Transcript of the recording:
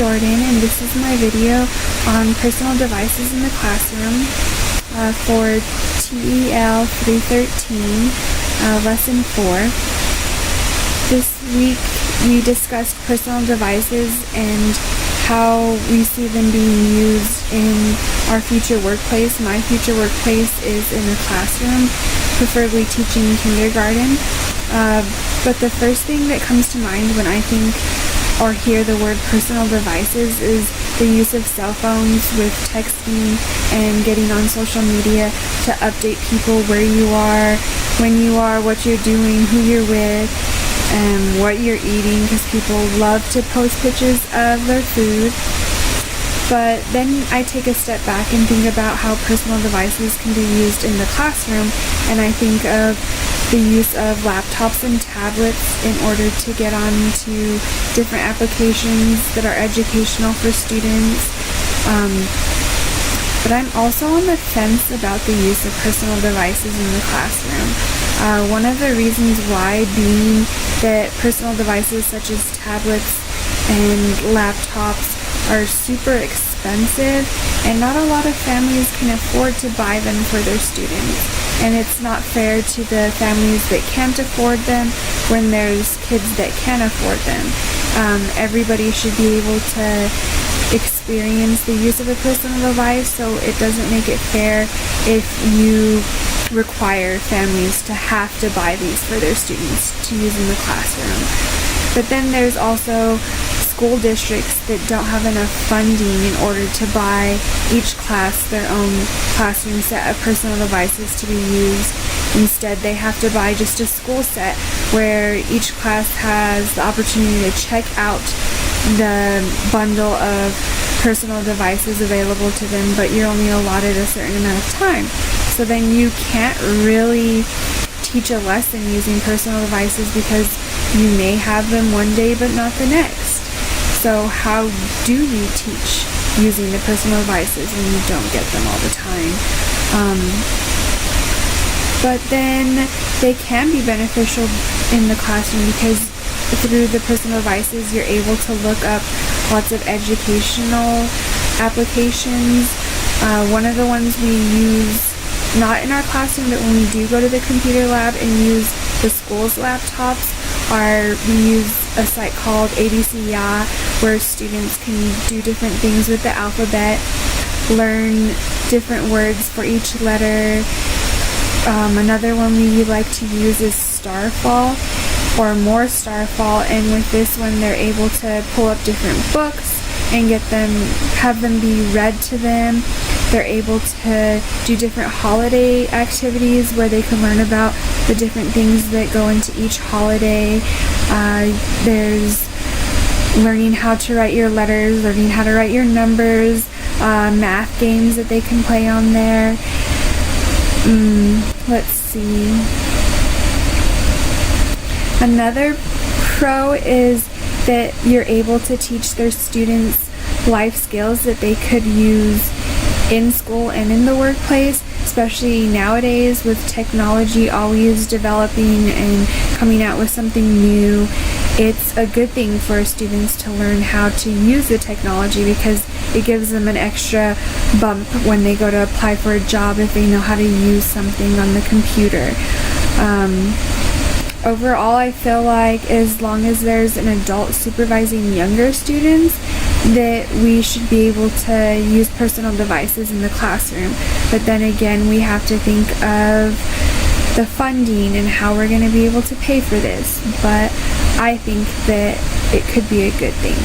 Jordan, and this is my video on personal devices in the classroom for TEL 313, Lesson 4. This week we discussed personal devices and how we see them being used in our future workplace. My future workplace is in the classroom, preferably teaching kindergarten. But the first thing that comes to mind when I think or hear the word personal devices is the use of cell phones with texting and getting on social media to update people where you are, when you are, what you're doing, who you're with, and what you're eating, because people love to post pictures of their food. But then I take a step back and think about how personal devices can be used in the classroom, and I think of the use of laptops and tablets in order to get on to different applications that are educational for students. But I'm also on the fence about the use of personal devices in the classroom. One of the reasons why being that personal devices such as tablets and laptops are super expensive, and not a lot of families can afford to buy them for their students. And it's not fair to the families that can't afford them when there's kids that can afford them. Everybody should be able to experience the use of a personal device, so it doesn't make it fair if you require families to have to buy these for their students to use in the classroom. But then there's also school districts that don't have enough funding in order to buy each class their own classroom set of personal devices to be used. Instead, they have to buy just a school set where each class has the opportunity to check out the bundle of personal devices available to them, but you're only allotted a certain amount of time. So then you can't really teach a lesson using personal devices because you may have them one day but not the next. So how do you teach using the personal devices when you don't get them all the time? But then they can be beneficial in the classroom because through the personal devices you're able to look up lots of educational applications. One of the ones we use, not in our classroom, but when we do go to the computer lab and use the school's laptops, we use a site called ABC Ya, where students can do different things with the alphabet, learn different words for each letter. Another one we like to use is Starfall, or More Starfall, and with this one they're able to pull up different books and have them be read to them. They're able to do different holiday activities where they can learn about the different things that go into each holiday. There's learning how to write your letters, learning how to write your numbers, math games that they can play on there. Let's see. Another pro is that you're able to teach their students life skills that they could use in school and in the workplace, especially nowadays with technology always developing and coming out with something new. It's a good thing for students to learn how to use the technology because it gives them an extra bump when they go to apply for a job if they know how to use something on the computer. Overall, I feel like as long as there's an adult supervising younger students, that we should be able to use personal devices in the classroom. But then again, we have to think of the funding and how we're going to be able to pay for this. But I think that it could be a good thing.